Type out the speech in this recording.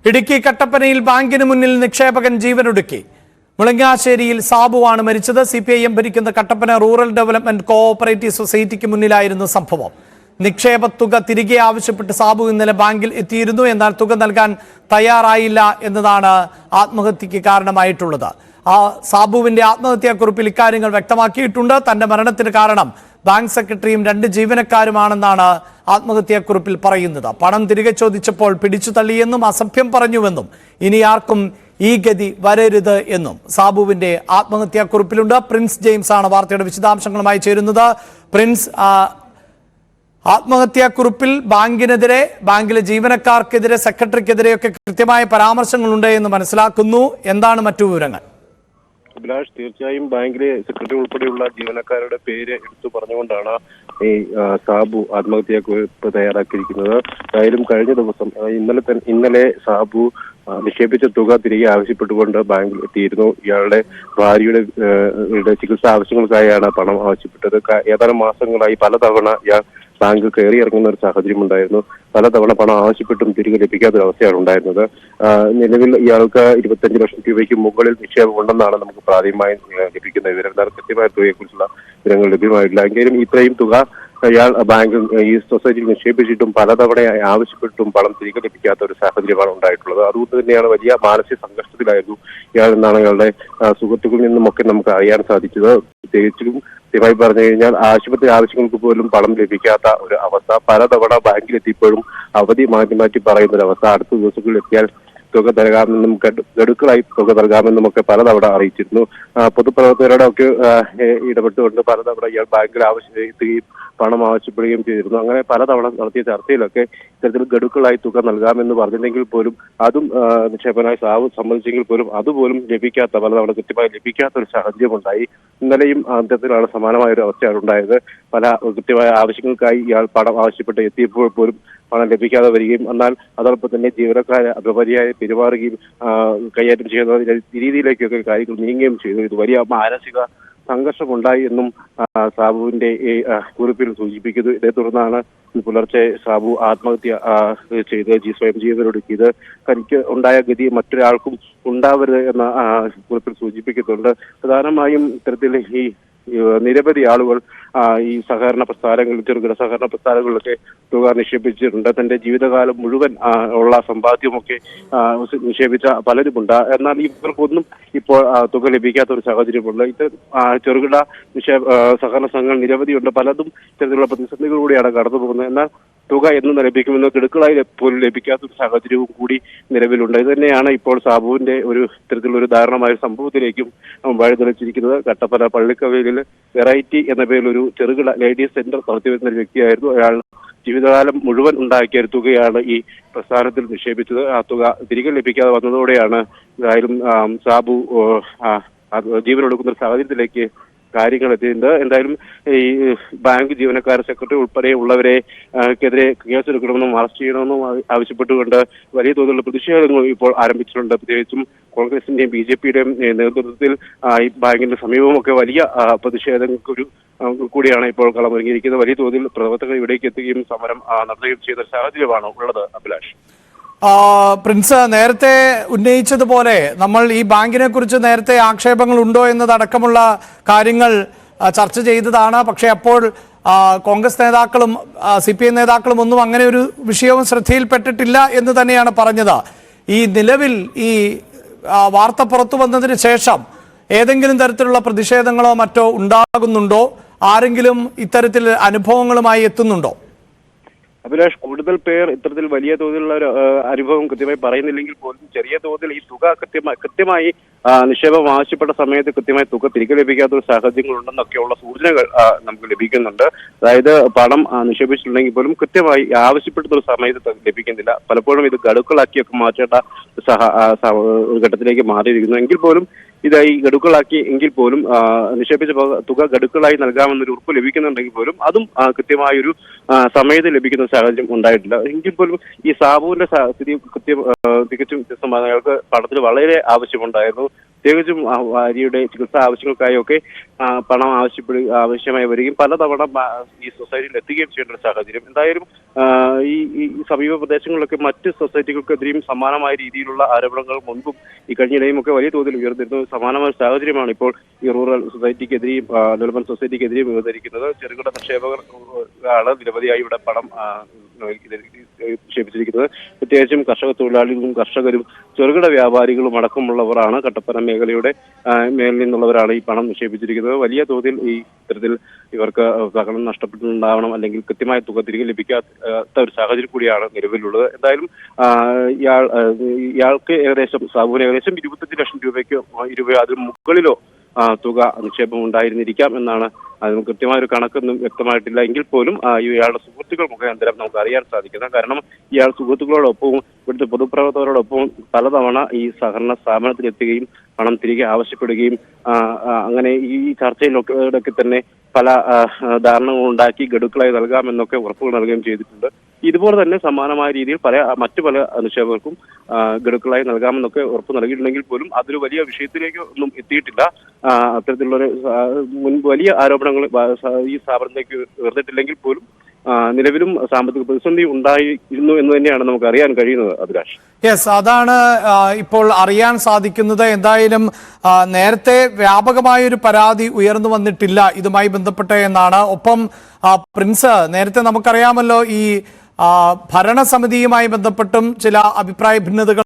ഇടുക്കി കട്ടപ്പനയിൽ ബാങ്കിന് മുന്നിൽ നിക്ഷേപകൻ ജീവനൊടുക്കി. മുളങ്ങാശ്ശേരിയിൽ സാബുവാണ് മരിച്ചത്. CPIM ഭരിക്കുന്ന കട്ടപ്പന റൂറൽ ഡെവലപ്മെന്റ് കോഓപ്പറേറ്റീവ് സൊസൈറ്റിക്ക് മുന്നിലായിരുന്നു സംഭവം. നിക്ഷേപ തുക തിരികെ ആവശ്യപ്പെട്ട് സാബു ഇന്നലെ ബാങ്കിൽ എത്തിയിരുന്നു. എന്നാൽ തുക നൽകാൻ തയ്യാറായില്ല എന്നതാണ് ആത്മഹത്യക്ക് കാരണമായിട്ടുള്ളത്. സാബുവിന്റെ ആത്മഹത്യാക്കുറിപ്പിൽ ഇക്കാര്യങ്ങൾ വ്യക്തമാക്കിയിട്ടുണ്ട്. തന്റെ മരണത്തിന് കാരണം ബാങ്ക് സെക്രട്ടറിയും 2 ജീവനക്കാരുമാണെന്നാണ് ആത്മഹത്യാക്കുറിപ്പിൽ പറയുന്നത്. പണം തിരികെ ചോദിച്ചപ്പോൾ പിടിച്ചു തള്ളിയെന്നും അസഭ്യം പറഞ്ഞുവെന്നും ഇനി ആർക്കും ഈ ഗതി വരരുത് എന്നും സാബുവിന്റെ ആത്മഹത്യാക്കുറിപ്പിലുണ്ട്. പ്രിൻസ് ജെയിംസ് ആണ് വാർത്തയുടെ വിശദാംശങ്ങളുമായി ചേരുന്നത്. പ്രിൻസ്, ആത്മഹത്യാക്കുറിപ്പിൽ ബാങ്കിനെതിരെ, ബാങ്കിലെ ജീവനക്കാർക്കെതിരെ, സെക്രട്ടറിക്കെതിരെയൊക്കെ കൃത്യമായ പരാമർശങ്ങളുണ്ട് എന്ന് മനസ്സിലാക്കുന്നു. എന്താണ് മറ്റു വിവരങ്ങൾ? അഭിലാഷ്, തീർച്ചയായും ബാങ്കിലെ സെക്രട്ടറി ഉൾപ്പെടെയുള്ള ജീവനക്കാരുടെ പേര് എടുത്തു പറഞ്ഞുകൊണ്ടാണ് ഈ സാബു ആത്മഹത്യാക്കുറിപ്പ് തയ്യാറാക്കിയിരിക്കുന്നത്. എന്തായാലും കഴിഞ്ഞ ദിവസം ഇന്നലെ സാബു നിക്ഷേപിച്ച തുക തിരികെ ആവശ്യപ്പെട്ടുകൊണ്ട് ബാങ്കിൽ എത്തിയിരുന്നു. ഇയാളുടെ ഭാര്യയുടെ ചികിത്സാ ആവശ്യങ്ങൾക്കായാണ് പണം ആവശ്യപ്പെട്ടത്. ഏതാനും മാസങ്ങളായി പലതവണ ഇയാൾ ബാങ്ക് കയറി ഇറങ്ങുന്ന ഒരു സാഹചര്യം ഉണ്ടായിരുന്നു. പലതവണ പണം ആവശ്യപ്പെട്ടും തിരികെ ലഭിക്കാത്ത അവസ്ഥയാണ് ഉണ്ടായിരുന്നത്. നിലവിൽ ഇയാൾക്ക് 25 ലക്ഷം രൂപയ്ക്ക് മുകളിൽ നിക്ഷേപം ഉണ്ടെന്നാണ് നമുക്ക് പ്രാഥമികമായി ലഭിക്കുന്ന വിവരം. എന്നാൽ കൃത്യമായ തുകയെക്കുറിച്ചുള്ള വിവരങ്ങൾ ലഭ്യമായിട്ടില്ല. എങ്കിലും ഇത്രയും തുക ഇയാൾ ബാങ്ക് ഈ സൊസൈറ്റിയിൽ നിക്ഷേപിച്ചിട്ടും പലതവണയായി ആവശ്യപ്പെട്ടും പണം തിരികെ ലഭിക്കാത്ത ഒരു സാഹചര്യമാണ് ഉണ്ടായിട്ടുള്ളത്. അതുകൊണ്ട് തന്നെയാണ് വലിയ മാനസിക സംഘർഷത്തിലായിരുന്നു ഇയാൾ എന്നാണ് ഇയാളുടെ സുഹൃത്തുക്കളിൽ നിന്നുമൊക്കെ നമുക്ക് അറിയാൻ സാധിച്ചത്. പ്രത്യേകിച്ചും കൃത്യമായി പറഞ്ഞു കഴിഞ്ഞാൽ ആശുപത്രി ആവശ്യങ്ങൾക്ക് പോലും പണം ലഭിക്കാത്ത ഒരു അവസ്ഥ. പലതവണ ബാങ്കിലെത്തിയപ്പോഴും അവധി മാറ്റി പറയുന്ന ഒരു അവസ്ഥ. അടുത്ത ദിവസങ്ങളിൽ എത്തിയാൽ തുക നൽകാമെന്നും ഗഡുക്കളായി തുക നൽകാമെന്നും ഒക്കെ പലതവണ അറിയിച്ചിരുന്നു. പൊതുപ്രവർത്തകരുടെ ഒക്കെ ഇടപെട്ടുകൊണ്ട് പലതവണ ഇയാൾ ബാങ്കിൽ എത്തുകയും പണം ആവശ്യപ്പെടുകയും ചെയ്തിരുന്നു. അങ്ങനെ പലതവണ നടത്തിയ ചർച്ചയിലൊക്കെ ഇത്തരത്തിൽ ഗഡുക്കളായി തുക നൽകാമെന്ന് പറഞ്ഞില്ലെങ്കിൽ പോലും അതും നിക്ഷേപനായി സമ്മതിച്ചെങ്കിൽ പോലും അതുപോലും ലഭിക്കാത്ത, പലതവണ കൃത്യമായി ലഭിക്കാത്ത ഒരു സാഹചര്യം ഉണ്ടായി. ഇന്നലെയും അത്തരത്തിലാണ് സമാനമായ ഒരു അവസ്ഥയാണ് ഉണ്ടായത്. പല കൃത്യമായ ആവശ്യങ്ങൾക്കായി ഇയാൾ പണം ആവശ്യപ്പെട്ട് എത്തിയപ്പോൾ പോലും പണം ലഭിക്കാതെ വരികയും എന്നാൽ അതോടൊപ്പം തന്നെ ജീവനക്കാരെ അപമര്യാദയായി പെരുമാറുകയും കൈകാര്യം ചെയ്യുന്ന രീതിയിലേക്കൊക്കെ കാര്യങ്ങൾ നീങ്ങുകയും ചെയ്തു. ഇത് വലിയ മാനസിക സംഘർഷമുണ്ടായി എന്നും സാബുവിന്റെ ഈ കുറിപ്പിൽ സൂചിപ്പിക്കുന്നു. ഇതേ തുടർന്നാണ് പുലർച്ചെ സാബു ആത്മഹത്യ ചെയ്ത് സ്വയം ജീവനൊടുക്കിയത്. തനിക്ക് ഉണ്ടായ ഗതി മറ്റൊരാൾക്കും ഉണ്ടാവരുത് എന്ന കുറിപ്പിൽ സൂചിപ്പിക്കുന്നുണ്ട്. പ്രധാനമായും ഇത്തരത്തിൽ ഈ നിരവധി ആളുകൾ ഈ സഹകരണ പ്രസ്ഥാനങ്ങളിൽ, ചെറുകിട സഹകരണ പ്രസ്ഥാനങ്ങളിലൊക്കെ തുക നിക്ഷേപിച്ചിട്ടുണ്ട്. തന്റെ ജീവിതകാലം മുഴുവൻ ഉള്ള സമ്പാദ്യമൊക്കെ നിക്ഷേപിച്ച പലരുമുണ്ട്. എന്നാൽ ഇവർക്കൊന്നും ഇപ്പോൾ തുക ലഭിക്കാത്ത ഒരു സാഹചര്യമുണ്ട്. ഇത് ചെറുകിട സഹകരണ സംഘങ്ങൾ നിരവധിയുണ്ട്. പലതും ഇത്തരത്തിലുള്ള പ്രതിസന്ധികളിലൂടെയാണ് കടന്നു പോകുന്നത്. എന്നാൽ തുക എന്ന് ലഭിക്കുമെന്ന് ഗഡുക്കളായി പോലും ലഭിക്കാത്ത ഒരു സാഹചര്യവും കൂടി നിലവിലുണ്ട്. ഇത് തന്നെയാണ് ഇപ്പോൾ സാബുവിന്റെ ഇത്തരത്തിലുള്ള ഒരു ദാരുണമായ സംഭവത്തിലേക്കും വഴിതെളിച്ചിരിക്കുന്നത്. കട്ടപ്പന പള്ളിക്കവയിലിൽ വെറൈറ്റി എന്ന പേരിൽ ഒരു ചെറുകിട ലേഡീസ് സെന്റർ നടത്തിവരുന്ന ഒരു വ്യക്തിയായിരുന്നു. അയാൾ ജീവിതകാലം മുഴുവൻ ഉണ്ടാക്കിയ ഒരു തുകയാണ് ഈ പ്രസ്ഥാനത്തിൽ നിക്ഷേപിച്ചത്. ആ തുക തിരികെ ലഭിക്കാതെ വന്നതോടെയാണ് എന്തായാലും സാബു ജീവനൊടുക്കുന്ന ഒരു സാഹചര്യത്തിലേക്ക് കാര്യങ്ങൾ എത്തിയിട്ടുണ്ട്. എന്തായാലും ഈ ബാങ്ക് ജീവനക്കാർ, സെക്രട്ടറി ഉൾപ്പെടെ ഉള്ളവരെക്കെതിരെ കേസെടുക്കണമെന്നും അറസ്റ്റ് ചെയ്യണമെന്നും ആവശ്യപ്പെട്ടുകൊണ്ട് വലിയ തോതിലുള്ള പ്രതിഷേധങ്ങൾ ഇപ്പോൾ ആരംഭിച്ചിട്ടുണ്ട്. പ്രത്യേകിച്ചും കോൺഗ്രസിന്റെയും BJPയുടെയും നേതൃത്വത്തിൽ ഈ ബാങ്കിന്റെ സമീപമൊക്കെ വലിയ പ്രതിഷേധങ്ങൾക്കൊരു കൂടിയാണ് ഇപ്പോൾ കളമൊരുങ്ങിയിരിക്കുന്നത്. വലിയ തോതിൽ പ്രവർത്തകർ ഇവിടേക്ക് എത്തുകയും സമരം നടത്തുകയും ചെയ്ത സാഹചര്യമാണ് ഉള്ളത്. അഭിലാഷ്, പ്രിൻസ്, നേരത്തെ ഉന്നയിച്ചതുപോലെ നമ്മൾ ഈ ബാങ്കിനെ കുറിച്ച് നേരത്തെ ആക്ഷേപങ്ങൾ ഉണ്ടോ എന്നതടക്കമുള്ള കാര്യങ്ങൾ ചർച്ച ചെയ്തതാണ്. പക്ഷേ അപ്പോൾ കോൺഗ്രസ് നേതാക്കളും CPI നേതാക്കളും ഒന്നും അങ്ങനെ ഒരു വിഷയവും ശ്രദ്ധയിൽപ്പെട്ടിട്ടില്ല എന്ന് തന്നെയാണ് പറഞ്ഞത്. ഈ നിലവിൽ ഈ വാർത്ത പുറത്തു വന്നതിന് ശേഷം ഏതെങ്കിലും തരത്തിലുള്ള പ്രതിഷേധങ്ങളോ മറ്റോ ഉണ്ടാകുന്നുണ്ടോ? ആരെങ്കിലും ഇത്തരത്തിൽ അനുഭവങ്ങളുമായി എത്തുന്നുണ്ടോ? അഭിലാഷ്, കൂടുതൽ പേർ ഇത്തരത്തിൽ വലിയ തോതിലുള്ള ഒരു അനുഭവം കൃത്യമായി പറയുന്നില്ലെങ്കിൽ പോലും ചെറിയ തോതിൽ ഈ തുക കൃത്യമായി നിക്ഷേപം ആവശ്യപ്പെട്ട സമയത്ത് കൃത്യമായി തുക തിരികെ ലഭിക്കാത്ത ഒരു സാഹചര്യങ്ങളുണ്ടെന്നൊക്കെയുള്ള സൂചനകൾ നമുക്ക് ലഭിക്കുന്നുണ്ട്. അതായത് പണം നിക്ഷേപിച്ചിട്ടുണ്ടെങ്കിൽ പോലും കൃത്യമായി ആവശ്യപ്പെടുന്ന ഒരു സമയത്ത് ലഭിക്കുന്നില്ല. പലപ്പോഴും ഇത് ഗഡുക്കളാക്കിയൊക്കെ മാറ്റേണ്ട ഒരു ഘട്ടത്തിലേക്ക് മാറിയിരിക്കുന്നു. എങ്കിൽ പോലും ഇതായി ഗഡുക്കളാക്കി എങ്കിൽ പോലും നിക്ഷേപിച്ച തുക ഗഡുക്കളായി നൽകാമെന്നൊരു ഉറപ്പ് ലഭിക്കുന്നുണ്ടെങ്കിൽ പോലും അതും കൃത്യമായൊരു സമയത്ത് ലഭിക്കുന്ന സാഹചര്യം ഉണ്ടായിട്ടില്ല. എങ്കിൽ പോലും ഈ സാബുവിന്റെ സ്ഥിതി തികച്ചും വ്യത്യസ്തമാണ്. അയാൾക്ക് പണത്തിന് വളരെ ആവശ്യമുണ്ടായിരുന്നു. പ്രത്യേകിച്ചും ഭാര്യയുടെ ചികിത്സാ ആവശ്യങ്ങൾക്കായൊക്കെ പണം ആവശ്യമായി വരികയും പലതവണ ഈ സൊസൈറ്റിയിൽ എത്തുകയും ചെയ്യേണ്ട ഒരു സാഹചര്യം. എന്തായാലും ഈ സമീപ പ്രദേശങ്ങളിലൊക്കെ മറ്റ് സൊസൈറ്റികൾക്കെതിരെയും സമാനമായ രീതിയിലുള്ള ആരോപണങ്ങൾ മുൻപും ഈ കഴിഞ്ഞിടെയും ഒക്കെ വലിയ തോതിൽ ഉയർന്നിരുന്നു. സമാനമായ സാഹചര്യമാണ് ഇപ്പോൾ ഈ റൂറൽ സൊസൈറ്റിക്കെതിരെയും ഡെവലപ്മെന്റ് സൊസൈറ്റിക്കെതിരെയും ഉയർന്നിരിക്കുന്നത്. ചെറുകിട നിക്ഷേപകർ ആണ് നിരവധിയായി ഇവിടെ പണം നിക്ഷേപിച്ചിരിക്കുന്നത്. പ്രത്യേകിച്ചും കർഷക തൊഴിലാളികളും കർഷകരും ചെറുകിട വ്യാപാരികളും അടക്കമുള്ളവരാണ് കട്ടപ്പന മേഖലയുടെ മേലിൽ നിന്നുള്ളവരാണ് ഈ പണം നിക്ഷേപിച്ചിരിക്കുന്നത്. വലിയ തോതിൽ ഈ ഇത്തരത്തിൽ ഇവർക്ക് സഹകരണം നഷ്ടപ്പെട്ടിട്ടുണ്ടാവണം, അല്ലെങ്കിൽ കൃത്യമായ തുക തിരികെ ലഭിക്കാത്ത ഒരു സാഹചര്യം കൂടിയാണ് നിലവിലുള്ളത്. എന്തായാലും ഇയാൾക്ക് സാബുവിന് ഏകദേശം 25 ലക്ഷം രൂപയോ അതിന് മുകളിലോ തുക നിക്ഷേപം ഉണ്ടായിരുന്നിരിക്കാം എന്നാണ്. അതിന് കൃത്യമായ ഒരു കണക്കൊന്നും വ്യക്തമായിട്ടില്ല. എങ്കിൽ പോലും ഇയാളുടെ സുഹൃത്തുക്കൾ മുഖാന്തരം നമുക്ക് അറിയാൻ സാധിക്കുന്നത്. കാരണം ഇയാൾ സുഹൃത്തുക്കളോടൊപ്പവും ഇവിടുത്തെ പൊതുപ്രവർത്തകരോടൊപ്പവും പലതവണ ഈ സഹകരണ സ്ഥാപനത്തിലെത്തുകയും പണം തിരികെ ആവശ്യപ്പെടുകയും അങ്ങനെ ഈ ചർച്ചയിലൊക്കെ തന്നെ പല ധാരണകളുണ്ടാക്കി ഗഡുക്കളായി നൽകാമെന്നൊക്കെ ഉറപ്പുകൾ നൽകുകയും ചെയ്തിട്ടുണ്ട്. ഇതുപോലെ തന്നെ സമാനമായ രീതിയിൽ മറ്റു പല നിക്ഷേപകർക്കും ഗഡുക്കളായി നൽകാമെന്നൊക്കെ ഉറപ്പ് നൽകിയിട്ടുണ്ടെങ്കിൽ പോലും അതൊരു വലിയ വിഷയത്തിലേക്ക് ഒന്നും എത്തിയിട്ടില്ല. അത്തരത്തിലുള്ളൊരു വലിയ ആരോപണങ്ങൾ ഈ സ്ഥാപനത്തിലേക്ക് ഉയർന്നിട്ടില്ലെങ്കിൽ പോലും നിലവിലും സാമ്പത്തിക പ്രതിസന്ധി ഉണ്ടായിരുന്നു എന്ന് തന്നെയാണ് നമുക്ക് അറിയാൻ കഴിയുന്നത്. അഭിലാഷ്, യെസ്, അതാണ് ഇപ്പോൾ അറിയാൻ സാധിക്കുന്നത്. എന്തായാലും നേരത്തെ വ്യാപകമായൊരു പരാതി ഉയർന്നു വന്നിട്ടില്ല ഇതുമായി ബന്ധപ്പെട്ട് എന്നാണ്. ഒപ്പം പ്രിൻസ്, നേരത്തെ നമുക്കറിയാമല്ലോ ഈ ഭരണസമിതിയുമായി ബന്ധപ്പെട്ടും ചില അഭിപ്രായ ഭിന്നതകൾ